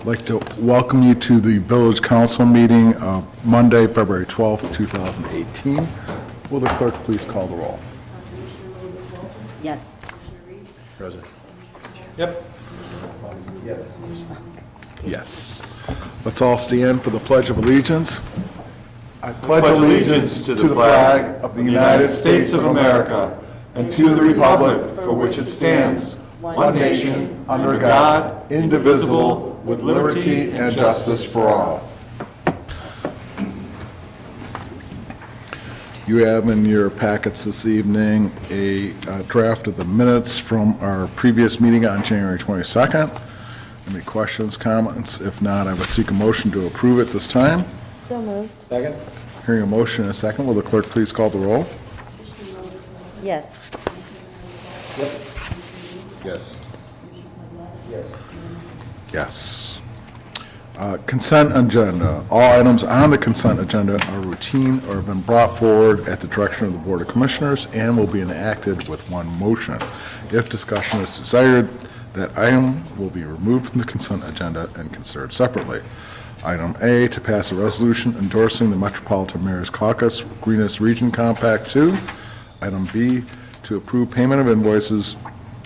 I'd like to welcome you to the Village Council meeting of Monday, February 12th, 2018. Will the clerk please call the roll? Yes. Present. Yep. Yes. Let's all stand for the Pledge of Allegiance. I Pledge allegiance to the flag of the United States of America and to the republic for which it stands, one nation, under God, indivisible, with liberty and justice for all. You have in your packets this evening a draft of the minutes from our previous meeting on January 22nd. Any questions, comments? If not, I would seek a motion to approve it this time. So moved. Second? Hearing a motion and a second, will the clerk please call the roll? Yes. Yes. Yes. Consent agenda. All items on the consent agenda are routine or have been brought forward at the direction of the Board of Commissioners and will be enacted with one motion. If discussion is desired, that item will be removed from the consent agenda and considered separately. Item A, to pass a resolution endorsing the Metropolitan Mayor's Caucus Greenest Region Compact 2. Item B, to approve payment of invoices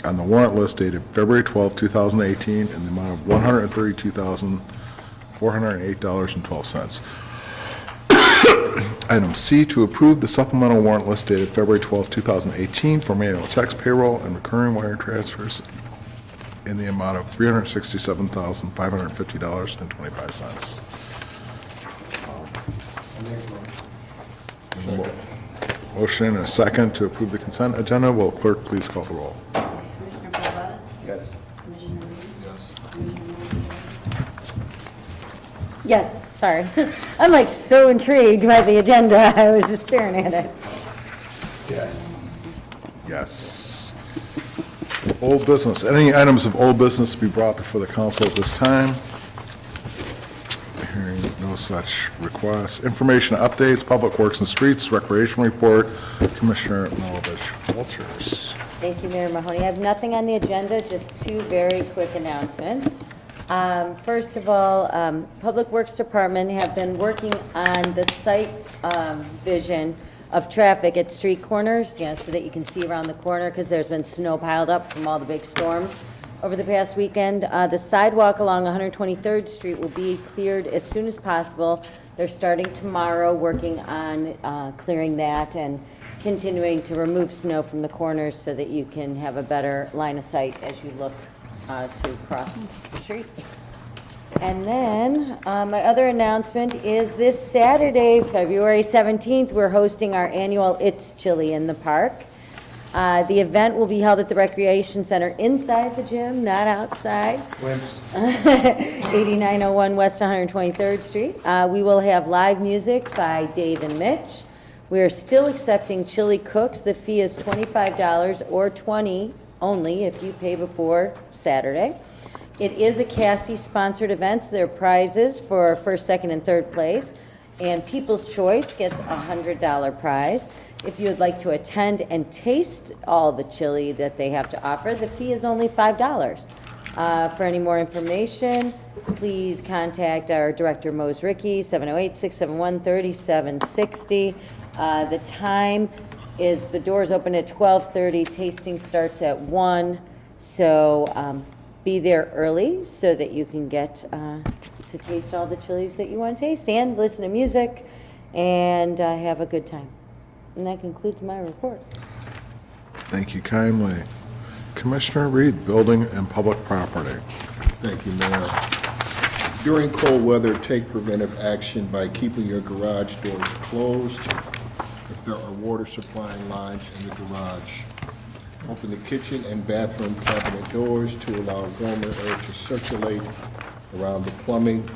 on the warrant list dated February 12, 2018 in the amount of $132,408.12. Item C, to approve the supplemental warrant list dated February 12, 2018 for manual checks, payroll, and recurring wire transfers in the amount of $367,550.25. Motion and a second to approve the consent agenda. Will clerk please call the roll? Commissioner Palos? Yes. Commissioner Reed? Yes. Yes, sorry. I'm like so intrigued by the agenda, I was just staring at it. Yes. Yes. Old business. Any items of old business to be brought before the council at this time? Hearing no such requests. Information updates, Public Works and Streets, Recreation Report, Commissioner Malovich Walters. Thank you, Mayor Mahoney. I have nothing on the agenda, just two very quick announcements. First of all, Public Works Department have been working on the site vision of traffic at street corners, so that you can see around the corner, because there's been snow piled up from all the big storms over the past weekend. The sidewalk along 123rd Street will be cleared as soon as possible. They're starting tomorrow working on clearing that and continuing to remove snow from the corners so that you can have a better line of sight as you look to cross the street. And then my other announcement is this Saturday, February 17th, we're hosting our annual It's Chilly in the Park. The event will be held at the Recreation Center inside the gym, not outside. 8901 West 123rd Street. We will have live music by Dave and Mitch. We are still accepting chili cooks. The fee is $25 or $20 only if you pay before Saturday. It is a Cassie-sponsored event, so there are prizes for first, second, and third place. And People's Choice gets a $100 prize. If you would like to attend and taste all the chili that they have to offer, the fee is only $5. For any more information, please contact our director, Mose Ricky, 708-671-3760. The time is, the doors open at 12:30, tasting starts at 1, so be there early so that you can get to taste all the chilies that you want to taste and listen to music and have a good time. And that concludes my report. Thank you kindly. Commissioner Reed, Building and Public Property. Thank you, Mayor. During cold weather, take preventive action by keeping your garage doors closed if there are water supplying lines in the garage. Open the kitchen and bathroom cabinet doors to allow warmer air to circulate around the plumbing.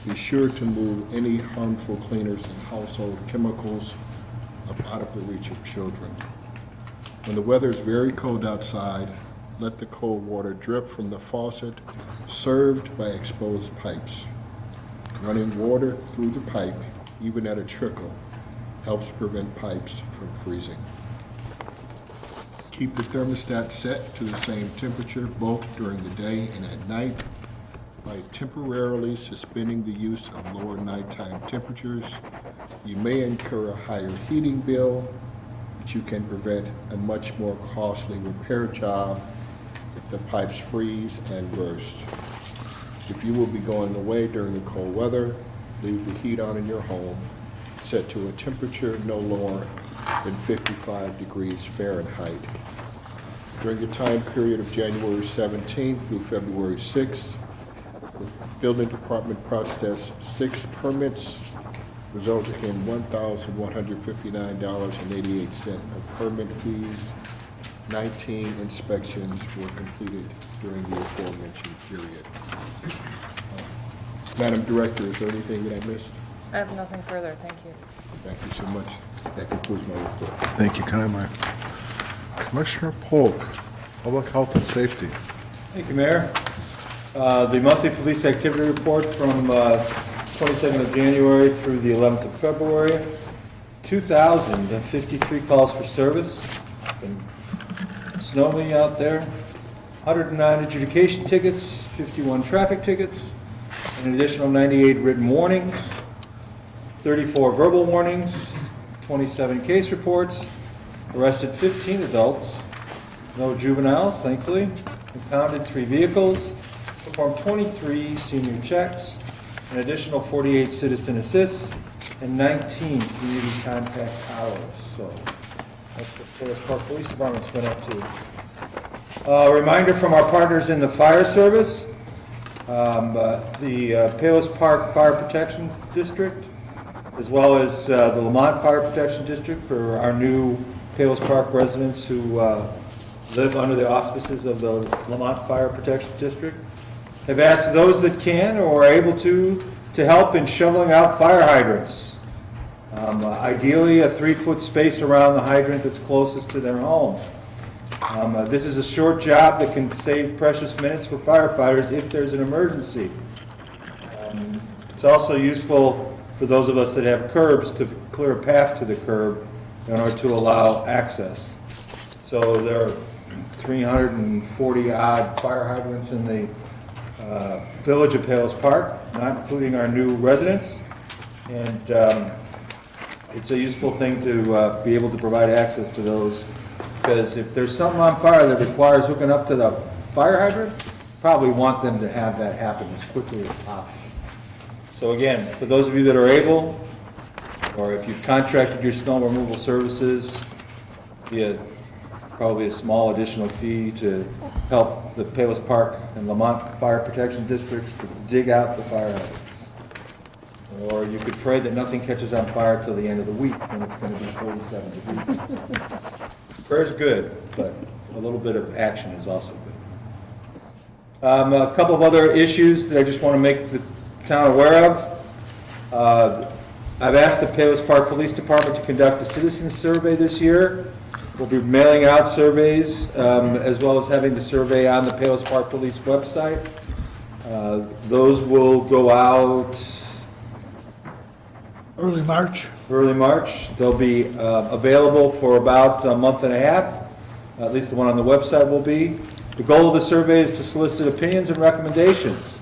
Be sure to move any harmful cleaners and household chemicals out of the reach of children. When the weather is very cold outside, let the cold water drip from the faucet served by exposed pipes. Running water through the pipe, even at a trickle, helps prevent pipes from freezing. Keep the thermostat set to the same temperature both during the day and at night. by temporarily suspending the use of lower nighttime temperatures. You may incur a higher heating bill, but you can prevent a much more costly repair job if the pipes freeze and burst. If you will be going away during the cold weather, leave the heat on in your home, set to a temperature no lower than 55 degrees Fahrenheit. During the time period of January 17th through February 6th, the building department processed 6 permits, resulting in $1,159.88 of permit fees. 19 inspections were completed during the aforementioned period. Madam Director, is there anything that I missed? I have nothing further, thank you. Thank you so much. That concludes my report. Thank you kindly. Commissioner Polk, Public Health and Safety. Thank you, Mayor. The monthly police activity report from 27th of January through the 11th of February. 2,053 calls for service. Been snowy out there. 109 adjudication tickets, 51 traffic tickets, an additional 98 written warnings, 34 verbal warnings, 27 case reports, arrested 15 adults, no juveniles, thankfully, impounded 3 vehicles, performed 23 senior checks, an additional 48 citizen assists, and 19 community contact hours. So that's what Palos Park Police Department's been up to. A reminder from our partners in the fire service, the Palos Park Fire Protection District, as well as the Lamont Fire Protection District for our new Palos Park residents who live under the auspices of the Lamont Fire Protection District, have asked those that can or are able to help in shoveling out fire hydrants. Ideally, a 3-foot space around the hydrant that's closest to their home. This is a short job that can save precious minutes for firefighters if there's an emergency. It's also useful for those of us that have curbs to clear a path to the curb in order to allow access. So there are 340 odd fire hydrants in the village of Palos Park, not including our new residents. And it's a useful thing to be able to provide access to those, because if there's something on fire that requires hooking up to the fire hydrant, probably want them to have that happen as quickly as possible. So again, for those of you that are able, or if you've contracted your snow removal services, via probably a small additional fee to help the Palos Park and Lamont Fire Protection Districts to dig out the fire hydrants. Or you could pray that nothing catches on fire till the end of the week when it's going to be 47 degrees. Prayer's good, but a little bit of action is also good. A couple of other issues that I just want to make the town aware of. I've asked the Palos Park Police Department to conduct a citizen survey this year. We'll be mailing out surveys as well as having the survey on the Palos Park Police website. Those will go out Early March. early March. They'll be available for about a month and a half. At least the one on the website will be. The goal of the survey is to solicit opinions and recommendations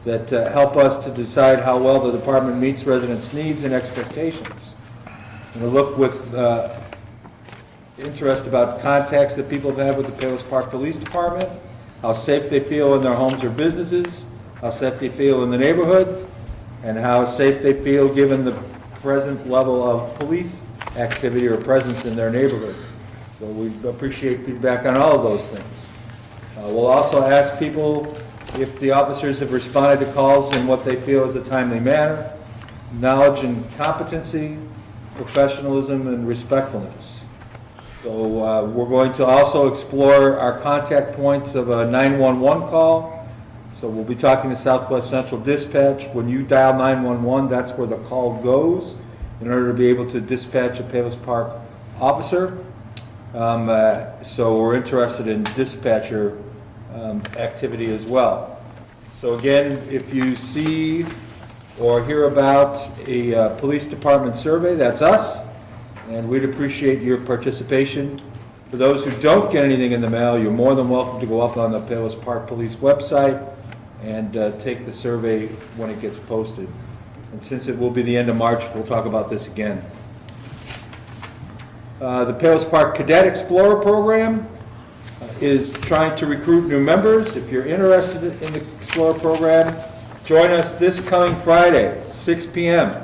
that help us to decide how well the department meets residents' needs and expectations. And we'll look with interest about contacts that people have had with the Palos Park Police Department, how safe they feel in their homes or businesses, how safe they feel in the neighborhoods, and how safe they feel given the present level of police activity or presence in their neighborhood. So we appreciate feedback on all of those things. We'll also ask people if the officers have responded to calls in what they feel is a timely manner, knowledge and competency, professionalism and respectfulness. So we're going to also explore our contact points of a 911 call. So we'll be talking to Southwest Central Dispatch. When you dial 911, that's where the call goes in order to be able to dispatch a Palos Park officer. So we're interested in dispatcher activity as well. So again, if you see or hear about a police department survey, that's us, and we'd appreciate your participation. For those who don't get anything in the mail, you're more than welcome to go up on the Palos Park Police website and take the survey when it gets posted. And since it will be the end of March, we'll talk about this again. The Palos Park Cadet Explorer Program is trying to recruit new members. If you're interested in the Explorer program, join us this coming Friday, 6 p.m.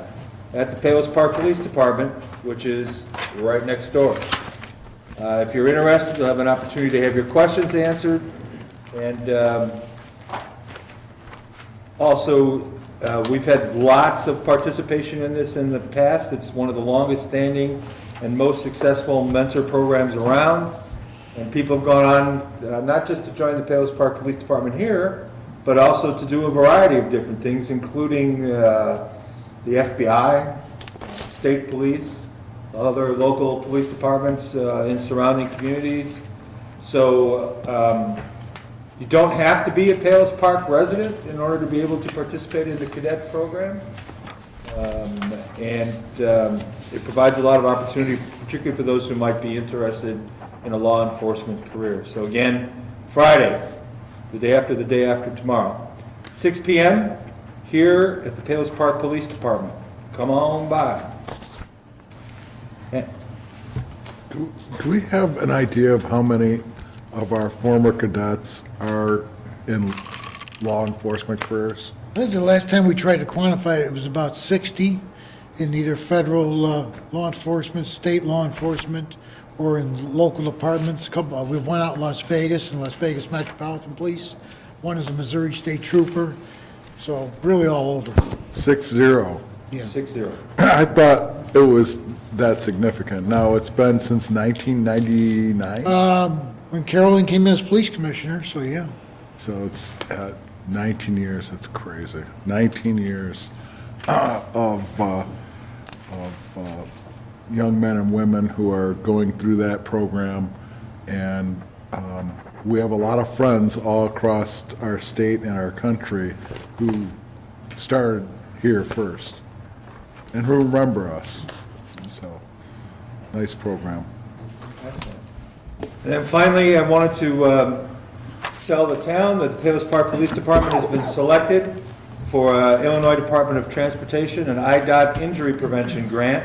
at the Palos Park Police Department, which is right next door. If you're interested, you'll have an opportunity to have your questions answered. And also, we've had lots of participation in this in the past. It's one of the longest standing and most successful Mentor programs around. And people have gone on not just to join the Palos Park Police Department here, but also to do a variety of different things, including the FBI, state police, other local police departments in surrounding communities. So you don't have to be a Palos Park resident in order to be able to participate in the cadet program. It provides a lot of opportunity, particularly for those who might be interested in a law enforcement career. So again, Friday, the day after tomorrow, 6 p.m. here at the Palos Park Police Department. Come on by. Do we have an idea of how many of our former cadets are in law enforcement careers? I think the last time we tried to quantify it, it was about 60 in either federal law enforcement, state law enforcement, or in local departments. We have one out in Las Vegas, in Las Vegas Metropolitan Police. One is a Missouri State Trooper. So really all over. 60. Yeah. 6-0. I thought it was that significant. No, it's been since 1999. When Carolyn came in as police commissioner, so yeah. So it's 19 years. That's crazy. 19 years of young men and women who are going through that program, and we have a lot of friends all across our state and our country who started here first and who remember us. So, nice program. Excellent. And then finally, I wanted to tell the town that the Palos Park Police Department has been selected for Illinois Department of Transportation, an IDOT injury prevention grant.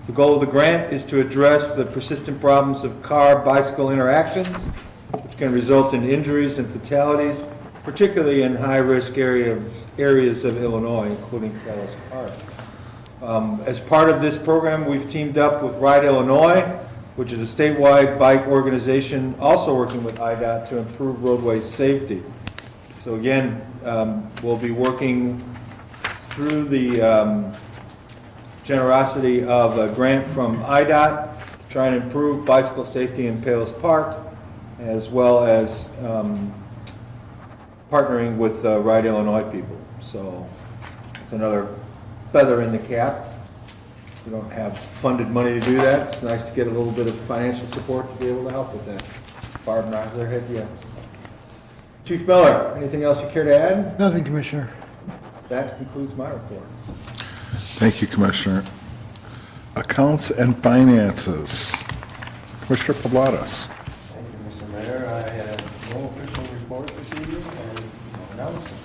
The goal of the grant is to address the persistent problems of car-bicycle interactions, which can result in injuries and fatalities, particularly in high-risk areas of Illinois, including Palos Park. As part of this program, we've teamed up with Ride Illinois, which is a statewide bike organization also working with IDOT to improve roadway safety. So again, we'll be working through the generosity of a grant from IDOT to try and improve bicycle safety in Palos Park, as well as partnering with Ride Illinois people. So it's another feather in the cap. We don't have funded money to do that. It's nice to get a little bit of financial support to be able to help with that. Barb nods her head yes. Chief Miller, anything else you care to add? Nothing, Commissioner. That concludes my report. Thank you, Commissioner. Accounts and Finances. Commissioner Pablatis. Thank you, Mr. Mayor. I have no official report this evening and no announcements.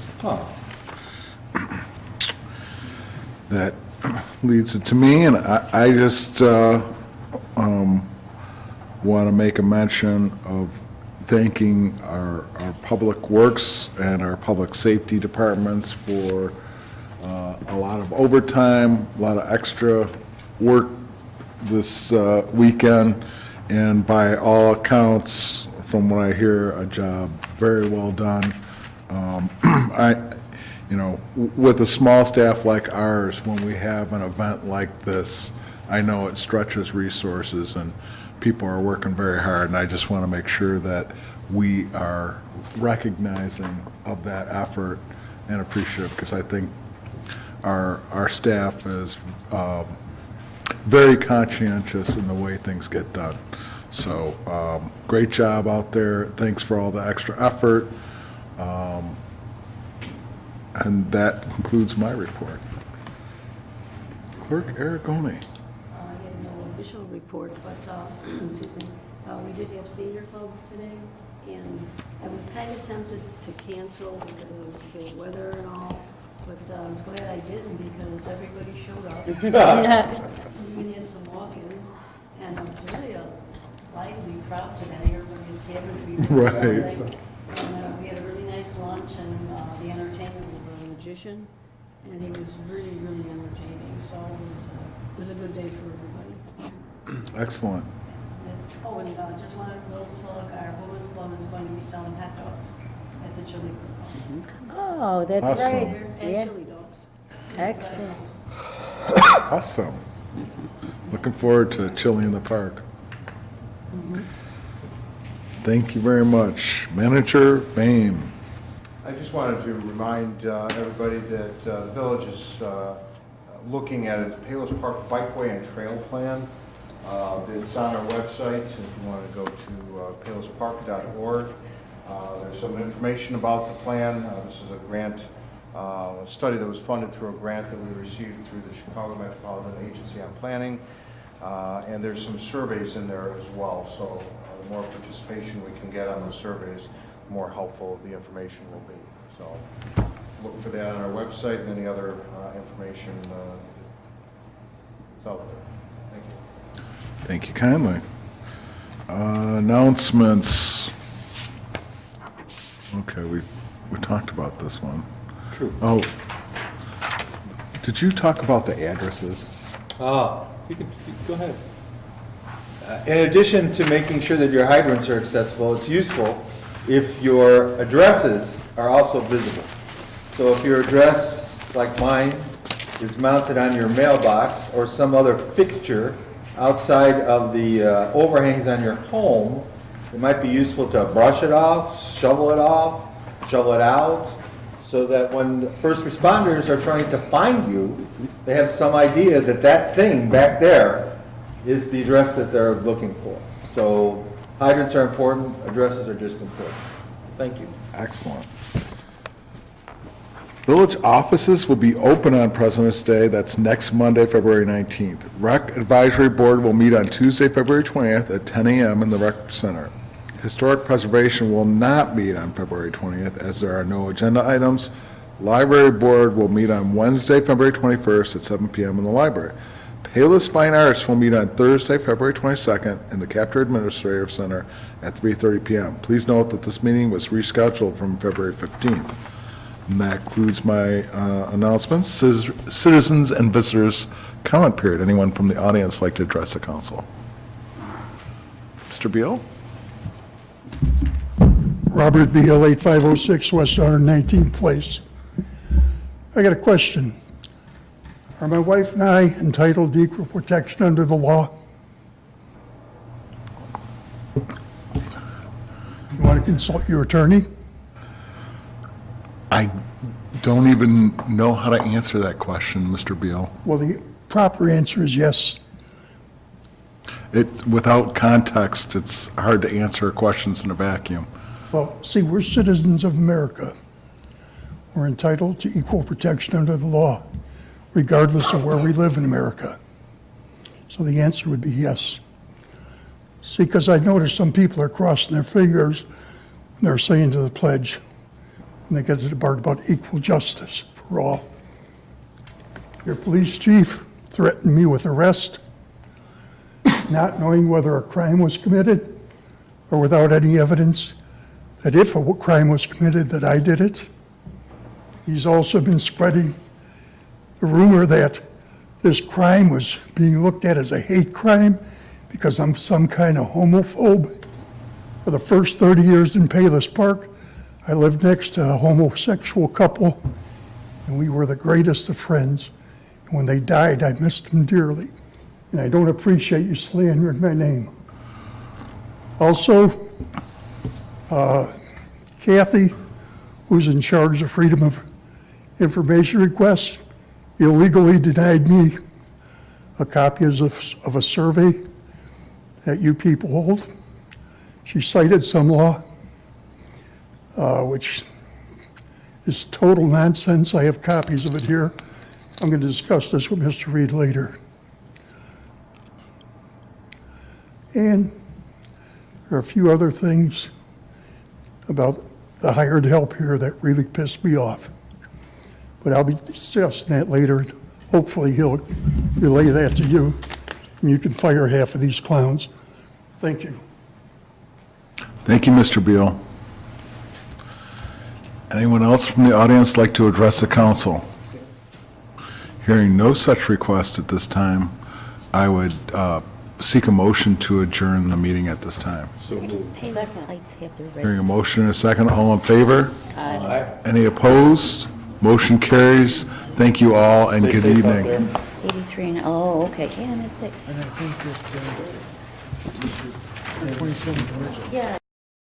That leads it to me, and I just want to make a mention of thanking our public works and our public safety departments for a lot of overtime, a lot of extra work this weekend, and by all accounts, from what I hear, a job very well done. With a small staff like ours, when we have an event like this, I know it stretches resources and people are working very hard, and I just want to make sure that we are recognizing of that effort and appreciative, because I think our staff is very conscientious in the way things get done. So great job out there. Thanks for all the extra effort. And that concludes my report. Clerk Aragoni. I have no official report, but, excuse me, we did have senior club today, and I was kind of tempted to cancel because of the weather and all, but I was glad I didn't because everybody showed up. We had some walk-ins, and it was really a lively crowd today. Everybody had cabin fever. Right. And we had a really nice lunch, and the entertainer was a magician, and he was really, really entertaining. So it was a good day for everybody. Excellent. Oh, and just wanted to plug, our women's club is going to be selling hot dogs at the chili cook-off. Oh, that's Awesome. right. And Yeah, chili dogs. excellent. Awesome. Looking forward to chili in the park. Thank you very much. Manager Boehm. I just wanted to remind everybody that the village is looking at a Palos Park Bikeway and Trail Plan. It's on our website, if you want to go to palospark.org. There's some information about the plan. This is a grant study that was funded through a grant that we received through the Chicago Metropolitan Agency on Planning. And there's some surveys in there as well, so the more participation we can get on those surveys, the more helpful the information will be. So look for that on our website and any other information that's out there. Thank you. Thank you kindly. Announcements. Okay, we talked about this one. True. Oh, did you talk about the addresses? You can, go ahead. In addition to making sure that your hydrants are accessible, it's useful if your addresses are also visible. So if your address, like mine, is mounted on your mailbox or some other fixture outside of the overhangs on your home, it might be useful to brush it off, shovel it out, so that when the first responders are trying to find you, they have some idea that that thing back there is the address that they're looking for. So hydrants are important, addresses are just important. Thank you. Excellent. Village offices will be open on President's Day. That's next Monday, February 19th. Rec Advisory Board will meet on Tuesday, February 20th at 10 a.m. in the Rec Center. Historic Preservation will not meet on February 20th as there are no agenda items. Library Board will meet on Wednesday, February 21st at 7 p.m. in the library. Palos Fine Arts will meet on Thursday, February 22nd in the Captor Administrative Center at 3:30 p.m. Please note that this meeting was rescheduled from February 15th. And that concludes my announcements. Citizens and visitors comment period. Anyone from the audience like to address the council? Mr. Beal? Robert Beal, 8506 West 119th Place. I got a question. Are my wife and I entitled to equal protection under the law? You want to consult your attorney? I don't even know how to answer that question, Mr. Beal. Well, the proper answer is yes. Without context, it's hard to answer questions in a vacuum. Well, see, we're citizens of America. We're entitled to equal protection under the law, regardless of where we live in America. So the answer would be yes. See, because I noticed some people are crossing their fingers when they're saying to the pledge, when they get to the part about equal justice for all. Your police chief threatened me with arrest, not knowing whether a crime was committed or without any evidence that if a crime was committed, that I did it. He's also been spreading the rumor that this crime was being looked at as a hate crime because I'm some kind of homophobe. For the first 30 years in Palos Park, I lived next to a homosexual couple, and we were the greatest of friends. And when they died, I missed them dearly. And I don't appreciate you slandering my name. Also, Kathy, who's in charge of Freedom of Information requests, illegally denied me a copy of a survey that you people hold. She cited some law, which is total nonsense. I have copies of it here. I'm going to discuss this with Mr. Reed later. And there are a few other things. about the hired help here that really pissed me off. But I'll be discussing that later. Hopefully he'll relay that to you, and you can fire half of these clowns. Thank you. Thank you, Mr. Beal. Anyone else from the audience like to address the council? Hearing no such request at this time, I would seek a motion to adjourn the meeting at this time. Hearing a motion and a second, all in favor? Aye. Any opposed? Motion carries. Thank you all, and Stay good safe out evening. there. 83 and, oh, okay, yeah, I'm gonna say, And I think that, 27 yeah.